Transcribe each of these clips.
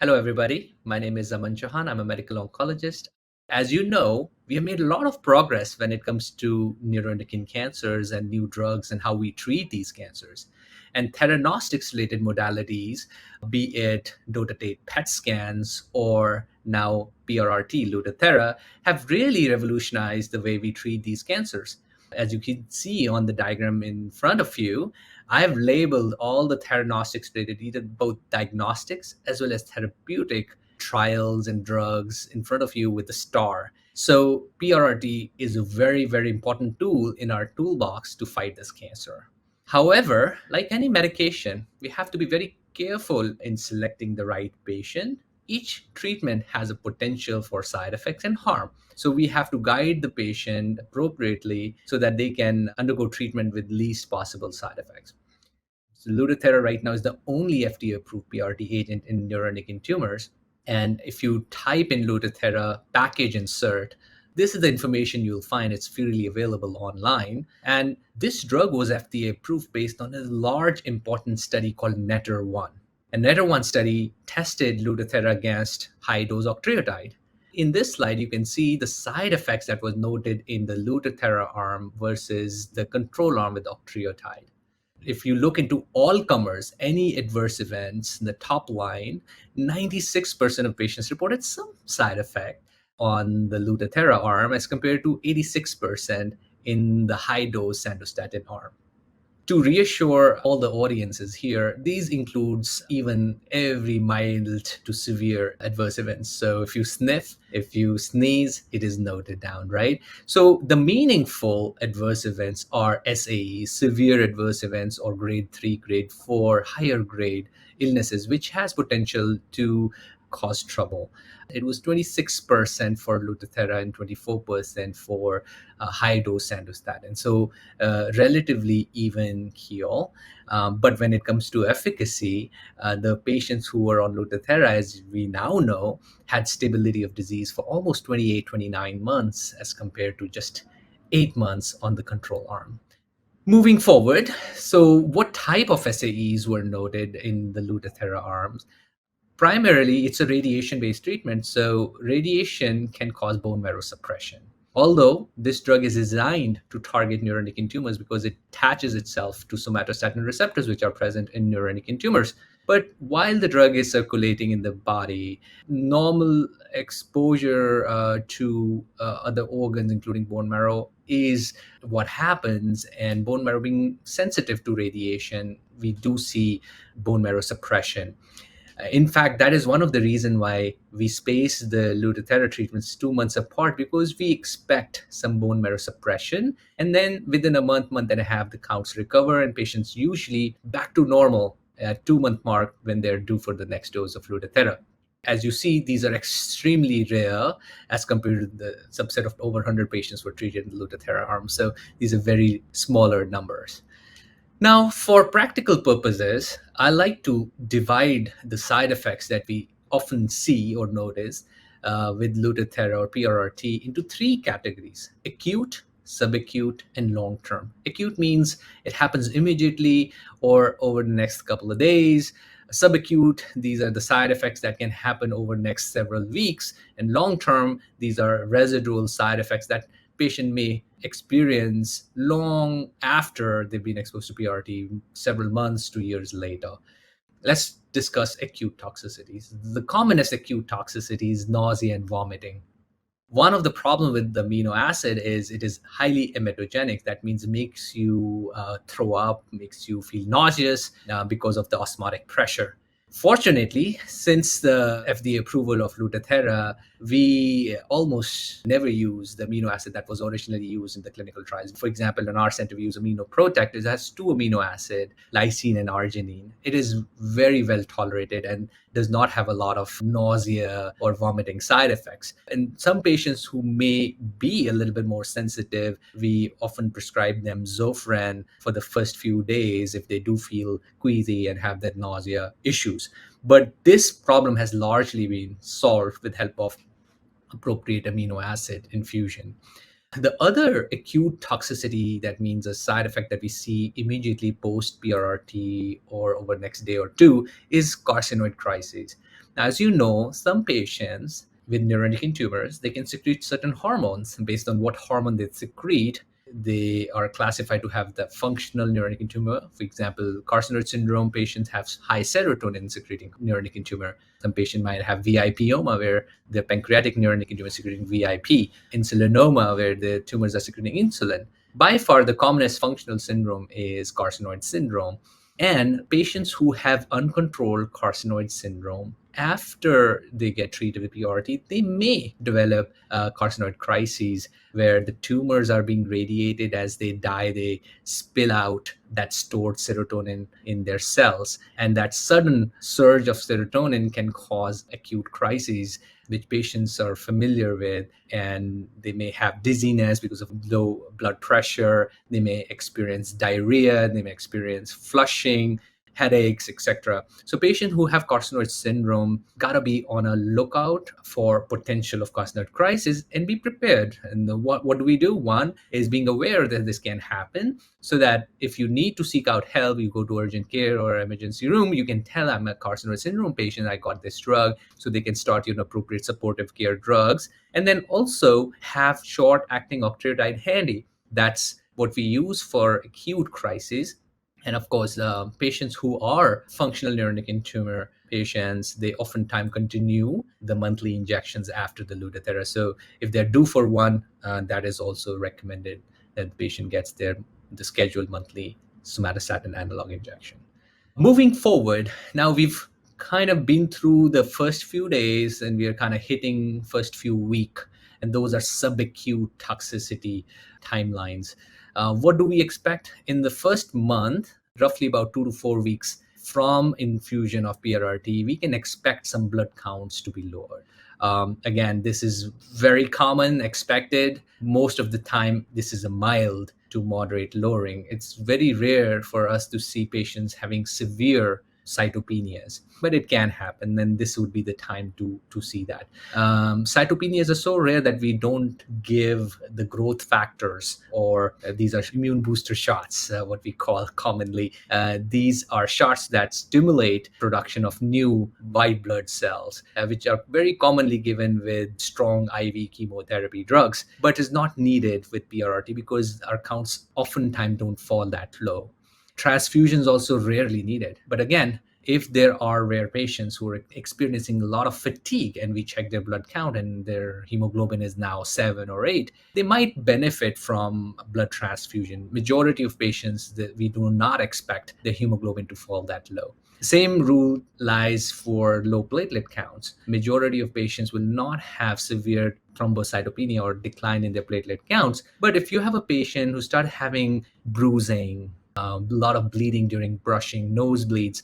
Hello, everybody. My name is Aman Chauhan. I'm a medical oncologist. As you know, we have made a lot of progress when it comes to neuroendocrine cancers and new drugs and how we treat these cancers. And theranostics related modalities, be it dotatate PET scans or now PRRT, Lutathera, have really revolutionized the way we treat these cancers. As you can see on the diagram in front of you, I've labeled all the theranostics related, either both diagnostics as well as therapeutic trials and drugs in front of you with a star. So PRRT is a very, very important tool in our toolbox to fight this cancer. However, like any medication, we have to be very careful in selecting the right patient. Each treatment has a potential for side effects and harm. So we have to guide the patient appropriately so that they can undergo treatment with least possible side effects. So Lutathera right now is the only FDA-approved PRRT agent in neuroendocrine tumors. And if you type in Lutathera package insert, this is the information you'll find. It's freely available online. And this drug was FDA approved based on a large, important study called NETTER-1. And NETTER-1 study tested Lutathera against high-dose octreotide. In this slide, you can see the side effects that was noted in the Lutathera arm versus the control arm with octreotide. If you look into all comers, any adverse events, the top line, 96% of patients reported some side effect on the Lutathera arm as compared to 86% in the high dose sandostatin arm. To reassure all the audiences here, these includes even every mild to severe adverse events. So if you sniff, if you sneeze, it is noted down, right? So the meaningful adverse events are SAEs, severe adverse events, or grade 3, grade 4, higher grade illnesses, which has potential to cause trouble. It was 26% for Lutathera and 24% for high dose sandostatin. So relatively even keel. But when it comes to efficacy, the patients who were on Lutathera, as we now know, had stability of disease for almost 28, 29 months as compared to just 8 months on the control arm. Moving forward, so what type of SAEs were noted in the Lutathera arms? Primarily, it's a radiation-based treatment, so radiation can cause bone marrow suppression. Although this drug is designed to target neuroendocrine tumors because it attaches itself to somatostatin receptors, which are present in neuroendocrine tumors. But while the drug is circulating in the body, normal exposure to other organs, including bone marrow, is what happens. And bone marrow being sensitive to radiation, we do see bone marrow suppression. In fact, that is one of the reasons why we space the Lutathera treatments 2 months apart, because we expect some bone marrow suppression. And then within a month, month and a half, the counts recover and patients usually back to normal at 2 month mark when they're due for the next dose of Lutathera. As you see, these are extremely rare as compared to the subset of over 100 patients were treated in the Lutathera arm. So these are very smaller numbers. Now, for practical purposes, I like to divide the side effects that we often see or notice with Lutathera or PRRT into 3 categories: acute, subacute, and long-term. Acute means it happens immediately or over the next couple of days. Subacute, these are the side effects that can happen over the next several weeks. And long-term, these are residual side effects that patient may experience long after they've been exposed to PRRT, several months to years later. Let's discuss acute toxicities. The commonest acute toxicity is nausea and vomiting. One of the problems with the amino acid is it is highly emetogenic. That means it makes you throw up, makes you feel nauseous because of the osmotic pressure. Fortunately, since the FDA approval of Lutathera, we almost never use the amino acid that was originally used in the clinical trials. For example, in our center, we use Amino Protect. It has 2 amino acid, lysine and arginine. It is very well tolerated and does not have a lot of nausea or vomiting side effects. And some patients who may be a little bit more sensitive, we often prescribe them Zofran for the first few days if they do feel queasy and have that nausea issues. But this problem has largely been solved with help of appropriate amino acid infusion. The other acute toxicity, that means a side effect that we see immediately post PRRT or over the next day or two, is carcinoid crises. As you know, some patients with neuroendocrine tumors, they can secrete certain hormones. Based on what hormone they secrete, they are classified to have the functional neuroendocrine tumor. For example, carcinoid syndrome patients have high serotonin secreting neuroendocrine tumor. Some patient might have VIPoma, where the pancreatic neuroendocrine tumor is secreting VIP, insulinoma, where the tumors are secreting insulin. By far, the commonest functional syndrome is carcinoid syndrome. And patients who have uncontrolled carcinoid syndrome, after they get treated with PRRT, they may develop carcinoid crises where the tumors are being radiated. As they die, they spill out that stored serotonin in their cells. And that sudden surge of serotonin can cause acute crises, which patients are familiar with. And they may have dizziness because of low blood pressure. They may experience diarrhea. They may experience flushing, headaches, etc. So patients who have carcinoid syndrome gotta be on a lookout for potential of carcinoid crisis and be prepared. And what do we do? One is being aware that this can happen, so that if you need to seek out help, you go to urgent care or emergency room, you can tell, I'm a carcinoid syndrome patient, I got this drug, so they can start you appropriate supportive care drugs. And then also have short acting octreotide handy. That's what we use for acute crises. And of course, patients who are functional neuroendocrine tumor patients, they oftentimes continue the monthly injections after the Lutathera. So if they're due for one, that is also recommended that the patient gets the scheduled monthly somatostatin analog injection. Moving forward, now we've kind of been through the first few days and we are kind of hitting first few week, and those are subacute toxicity timelines. What do we expect in the first month? Roughly about 2 to 4 weeks from infusion of PRRT, we can expect some blood counts to be lowered. Again, this is very common, expected. Most of the time, this is a mild to moderate lowering. It's very rare for us to see patients having severe cytopenias, but it can happen. Then this would be the time to see that. Cytopenias are so rare that we don't give the growth factors, or these are immune booster shots, what we call commonly. These are shots that stimulate production of new white blood cells, which are very commonly given with strong IV chemotherapy drugs, but is not needed with PRRT because our counts oftentimes don't fall that low. Transfusions also rarely needed. But again, if there are rare patients who are experiencing a lot of fatigue and we check their blood count and their hemoglobin is now 7 or 8, they might benefit from blood transfusion. Majority of patients, that we do not expect the hemoglobin to fall that low. Same rule lies for low platelet counts. Majority of patients will not have severe thrombocytopenia or decline in their platelet counts. But if you have a patient who started having bruising, a lot of bleeding during brushing, nosebleeds,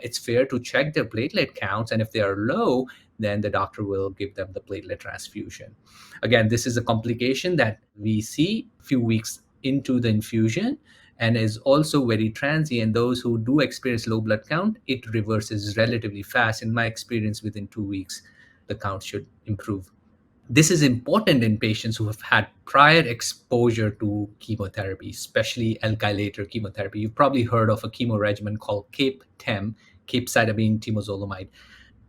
it's fair to check their platelet counts. And if they are low, then the doctor will give them the platelet transfusion. Again, this is a complication that we see a few weeks into the infusion and is also very transient. Those who do experience low blood count, it reverses relatively fast. In my experience, within 2 weeks, the count should improve. This is important in patients who have had prior exposure to chemotherapy, especially alkylator chemotherapy. You've probably heard of a chemo regimen called CAPE-TEM, capecitabine temozolomide.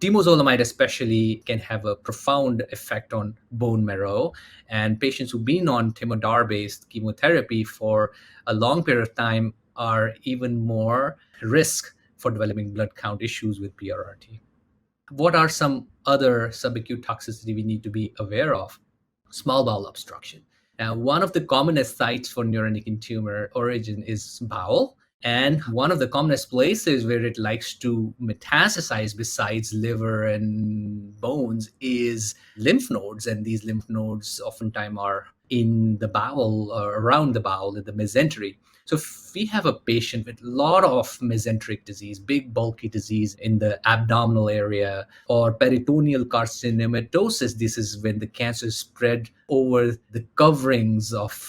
Temozolomide especially can have a profound effect on bone marrow, and patients who've been on temodar-based chemotherapy for a long period of time are even more risk for developing blood count issues with PRRT. What are some other subacute toxicity we need to be aware of? Small bowel obstruction. Now, one of the commonest sites for neuroendocrine tumor origin is bowel. And one of the commonest places where it likes to metastasize besides liver and bones is lymph nodes. And these lymph nodes oftentimes are in the bowel or around the bowel, in the mesentery. So if we have a patient with a lot of mesenteric disease, big bulky disease in the abdominal area, or peritoneal carcinomatosis, this is when the cancer is spread over the coverings of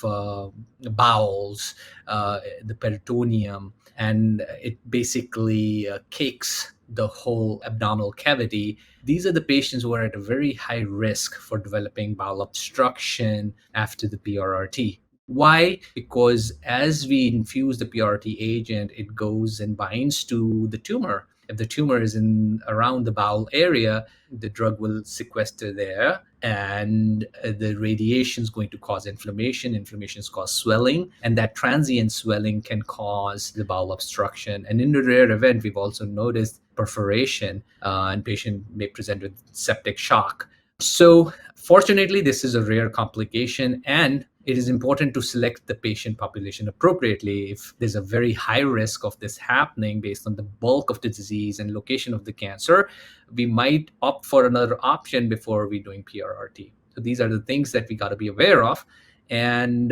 bowels, the peritoneum, and it basically cakes the whole abdominal cavity. These are the patients who are at a very high risk for developing bowel obstruction after the PRRT. Why? Because as we infuse the PRRT agent, it goes and binds to the tumor. If the tumor is in around the bowel area, the drug will sequester there, and the radiation is going to cause inflammation. Inflammation cause swelling, and that transient swelling can cause the bowel obstruction. And in a rare event, we've also noticed perforation, and patient may present with septic shock. So fortunately, this is a rare complication, and it is important to select the patient population appropriately. If there's a very high risk of this happening based on the bulk of the disease and location of the cancer, we might opt for another option before we doing PRRT. So these are the things that we got to be aware of. And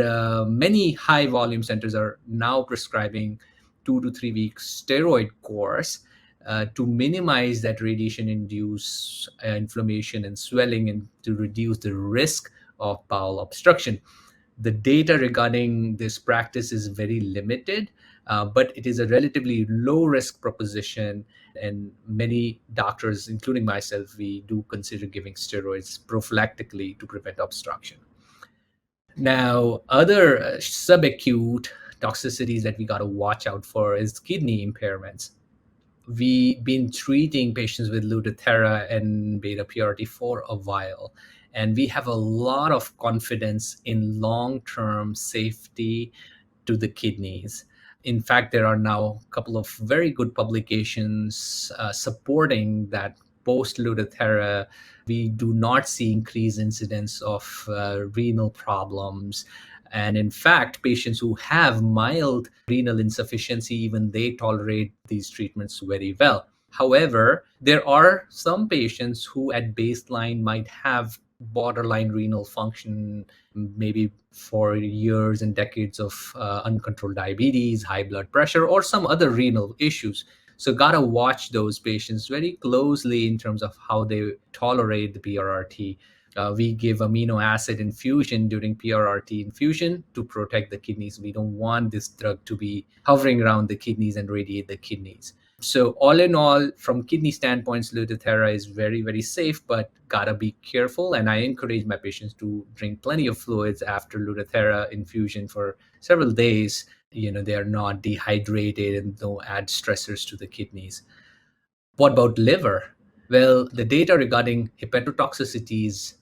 many high volume centers are now prescribing 2 to 3 week steroid course to minimize that radiation-induced inflammation and swelling, and to reduce the risk of bowel obstruction. The data regarding this practice is very limited, but it is a relatively low-risk proposition, and many doctors, including myself, we do consider giving steroids prophylactically to prevent obstruction. Now, other subacute toxicities that we got to watch out for is kidney impairments. We've been treating patients with Lutathera and beta PRRT for a while, and we have a lot of confidence in long-term safety to the kidneys. In fact, there are now a couple of very good publications supporting that post Lutathera, we do not see increased incidence of renal problems. And in fact, patients who have mild renal insufficiency, even they tolerate these treatments very well. However, there are some patients who at baseline might have borderline renal function, maybe for years and decades of uncontrolled diabetes, high blood pressure, or some other renal issues. So gotta watch those patients very closely in terms of how they tolerate the PRRT. We give amino acid infusion during PRRT infusion to protect the kidneys. We don't want this drug to be hovering around the kidneys and radiate the kidneys. So all in all, from kidney standpoints, Lutathera is very, very safe, but gotta be careful. And I encourage my patients to drink plenty of fluids after Lutathera infusion for several days. They are not dehydrated and don't add stressors to the kidneys. What about liver? Well, the data regarding hepatotoxicity is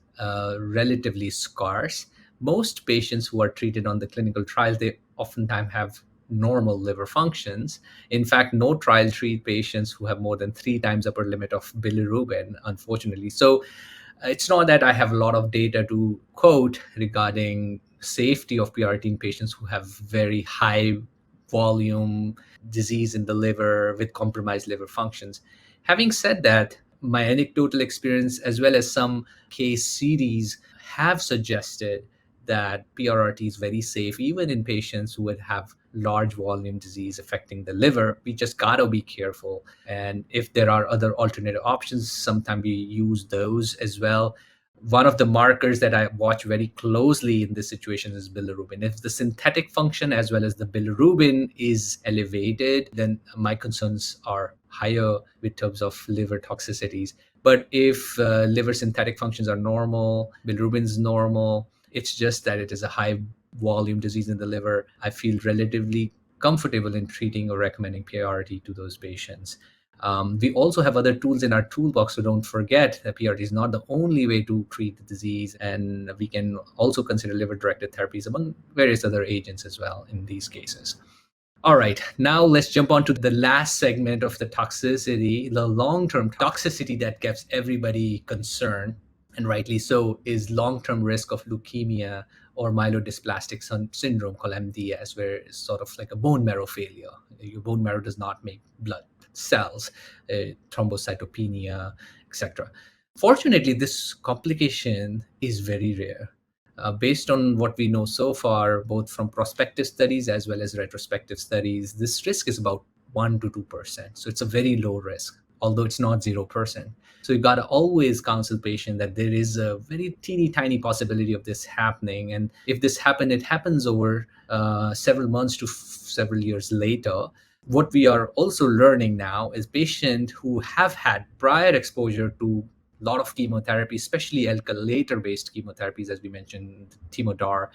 relatively scarce. Most patients who are treated on the clinical trials, they oftentimes have normal liver functions. In fact, no trial treat patients who have more than 3 times upper limit of bilirubin, unfortunately. So it's not that I have a lot of data to quote regarding safety of PRRT in patients who have very high volume disease in the liver with compromised liver functions. Having said that, my anecdotal experience as well as some case series have suggested that PRRT is very safe, even in patients who would have large volume disease affecting the liver. We just gotta be careful. And if there are other alternative options, sometimes we use those as well. One of the markers that I watch very closely in this situation is bilirubin. If the synthetic function as well as the bilirubin is elevated, then my concerns are higher with terms of liver toxicities. But if liver synthetic functions are normal, bilirubin is normal, it's just that it is a high volume disease in the liver, I feel relatively comfortable in treating or recommending PRRT to those patients. We also have other tools in our toolbox, so don't forget that PRRT is not the only way to treat the disease, and we can also consider liver-directed therapies among various other agents as well in these cases. All right, now let's jump on to the last segment of the toxicity, the long-term toxicity that gets everybody concerned, and rightly so, is long-term risk of leukemia or myelodysplastic syndrome called MDS, where it's sort of like a bone marrow failure. Your bone marrow does not make blood cells, thrombocytopenia, etc. Fortunately, this complication is very rare. Based on what we know so far, both from prospective studies as well as retrospective studies, this risk is about 1 to 2%. So it's a very low risk, although it's not 0%. So you got to always counsel patient that there is a very teeny tiny possibility of this happening. And if this happens, it happens over several months to several years later. What we are also learning now is patients who have had prior exposure to a lot of chemotherapy, especially alkylator-based chemotherapies, as we mentioned, Timodar,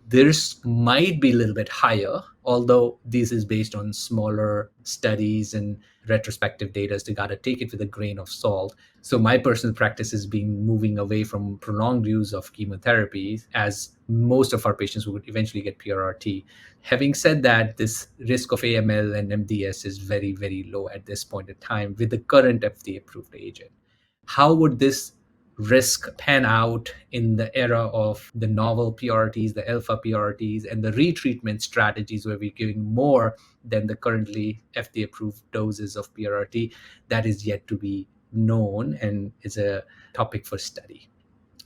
The risk might be a little bit higher, although this is based on smaller studies and retrospective data, so you got to take it with a grain of salt. So my personal practice has been moving away from prolonged use of chemotherapy, as most of our patients would eventually get PRRT. Having said that, this risk of AML and MDS is very, very low at this point in time with the current FDA-approved agent. How would this risk pan out in the era of the novel PRTs, the alpha PRTs, and the retreatment strategies where we're giving more than the currently FDA approved doses of PRRT? That is yet to be known and is a topic for study.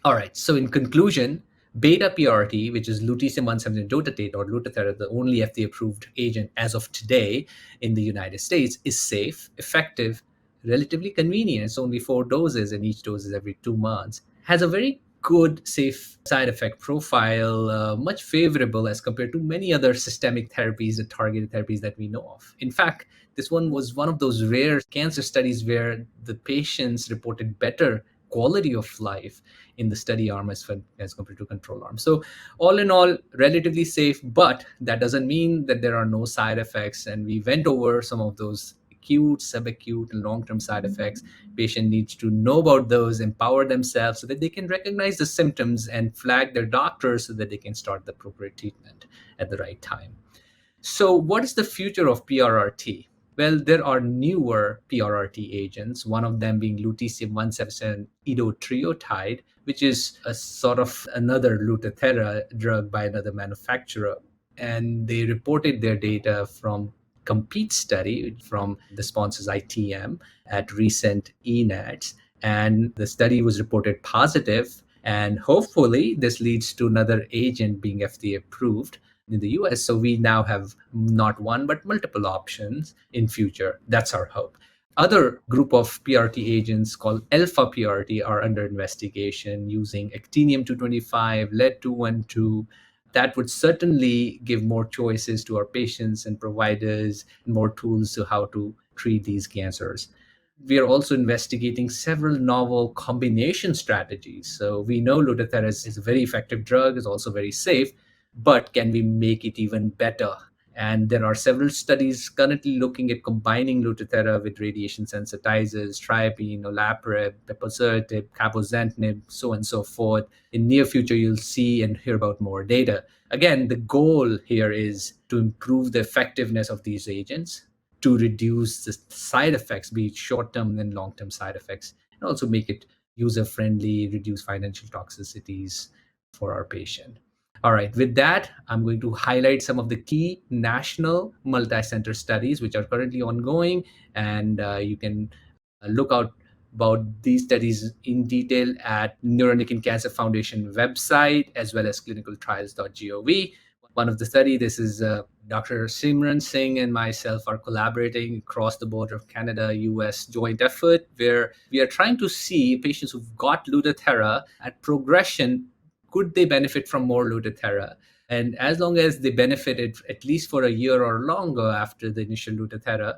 All right, so in conclusion, beta PRRT, which is lutetium-177 dotatate or Lutathera, the only FDA-approved agent as of today in the United States, is safe, effective, relatively convenient. It's only 4 doses, and each dose is every 2 months. Has a very good, safe side effect profile, much favorable as compared to many other systemic therapies and targeted therapies that we know of. In fact, this one was one of those rare cancer studies where the patients reported better quality of life in the study arm as compared to control arm. So all in all, relatively safe, but that doesn't mean that there are no side effects. And we went over some of those acute, subacute, and long-term side effects. Patient needs to know about those, empower themselves so that they can recognize the symptoms and flag their doctors so that they can start the appropriate treatment at the right time. So what is the future of PRRT? Well, there are newer PRRT agents, one of them being lutetium-177 edotriotide, which is a sort of another Lutathera drug by another manufacturer. And they reported their data from COMPETE study from the sponsors ITM at recent ENADS. And the study was reported positive. And hopefully this leads to another agent being FDA approved in the US. So we now have not one, but multiple options in future. That's our hope. Other group of PRT agents called alpha PRT are under investigation using actinium-225, lead-212. That would certainly give more choices to our patients and providers, more tools to how to treat these cancers. We are also investigating several novel combination strategies. So we know Lutathera is a very effective drug, is also very safe, but can we make it even better? And there are several studies currently looking at combining Lutathera with radiation sensitizers, Triopine, olaparib, peposertib, cabozantinib, so on and so forth. In near future, you'll see and hear about more data. Again, the goal here is to improve the effectiveness of these agents, to reduce the side effects, be it short-term and long-term side effects, and also make it user-friendly, reduce financial toxicities for our patient. All right, with that, I'm going to highlight some of the key national multi-center studies which are currently ongoing, and you can look out about these studies in detail at Neuroendocrine Cancer Foundation website as well as clinicaltrials.gov. One of the study, this is Dr. Simran Singh and myself are collaborating across the border of Canada, US joint effort, where we are trying to see patients who've got Lutathera at progression, could they benefit from more Lutathera? And as long as they benefited at least for a year or longer after the initial Lutathera,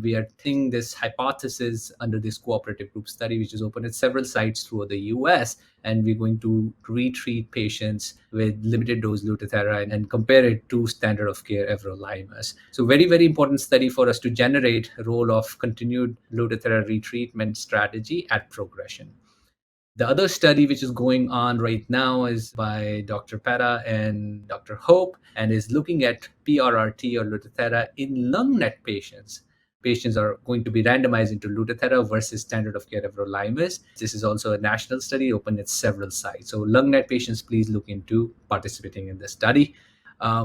we are testing this hypothesis under this cooperative group study, which is open at several sites throughout the US. And we're going to retreat patients with limited dose Lutathera and compare it to standard of care everolimus. So very, very important study for us to generate a role of continued Lutathera retreatment strategy at progression. The other study which is going on right now is by Dr. Petta and Dr. Hope, and is looking at PRRT or Lutathera in lung net patients. Patients are going to be randomized into Lutathera versus standard of care everolimus. This is also a national study open at several sites. So lung net patients, please look into participating in this study.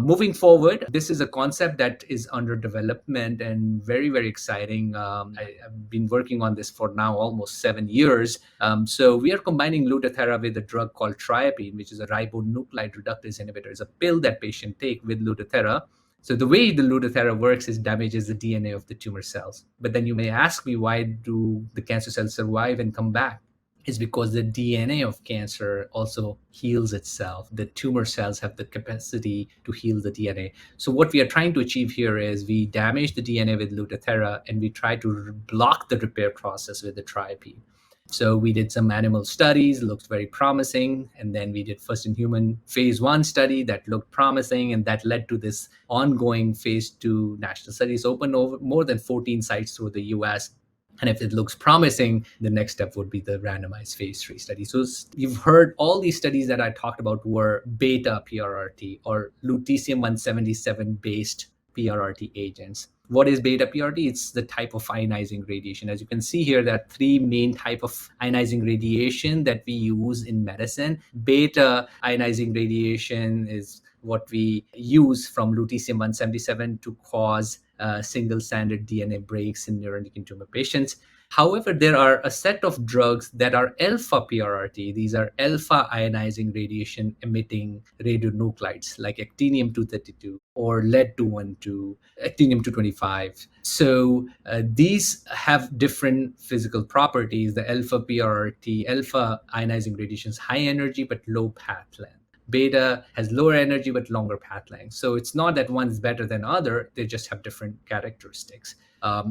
Moving forward, this is a concept that is under development and very, very exciting. I've been working on this for now almost 7 years. So we are combining Lutathera with a drug called Triopine, which is a ribonuclide reductase inhibitor. It's a pill that patients take with Lutathera. So the way the Lutathera works is damages the DNA of the tumor cells. But then you may ask me, why do the cancer cells survive and come back? Is because the DNA of cancer also heals itself. The tumor cells have the capacity to heal the DNA. So what we are trying to achieve here is we damage the DNA with Lutathera and we try to block the repair process with the Triopine. So we did some animal studies, looked very promising. And then we did first in human phase 1 study that looked promising. And that led to this ongoing phase 2 national studies open over more than 14 sites through the US. And if it looks promising, the next step would be the randomized phase 3 study. So you've heard all these studies that I talked about were beta PRRT or lutetium 177 based PRRT agents. What is beta PRRT? It's the type of ionizing radiation. As you can see here, there are three main type of ionizing radiation that we use in medicine. Beta ionizing radiation is what we use from lutetium 177 to cause single-stranded DNA breaks in neuroendocrine tumor patients. However, there are a set of drugs that are alpha PRRT. These are alpha ionizing radiation emitting radionuclides like actinium-232 or lead-212, actinium-225. So these have different physical properties. The alpha PRRT, alpha ionizing radiation is high energy but low path length. Beta has lower energy but longer path length. So it's not that one's better than other, they just have different characteristics.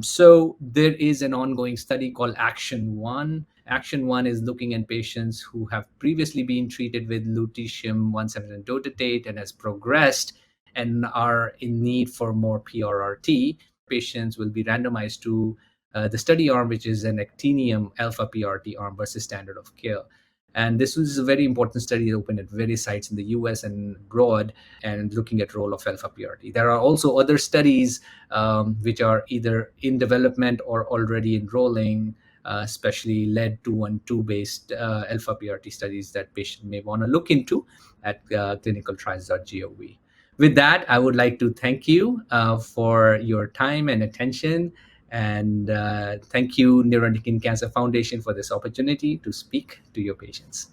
So there is an ongoing study called Action 1. Action 1 is looking at patients who have previously been treated with lutetium 177 dotatate and has progressed and are in need for more PRRT. Patients will be randomized to the study arm, which is an actinium alpha PRRT arm versus standard of care. And this was a very important study open at various sites in the US and abroad and looking at role of alpha PRT. There are also other studies which are either in development or already enrolling, especially lead-212 based alpha PRT studies that patients may want to look into at clinicaltrials.gov. With that, I would like to thank you for your time and attention. And thank you, Neuroendocrine Cancer Foundation, for this opportunity to speak to your patients.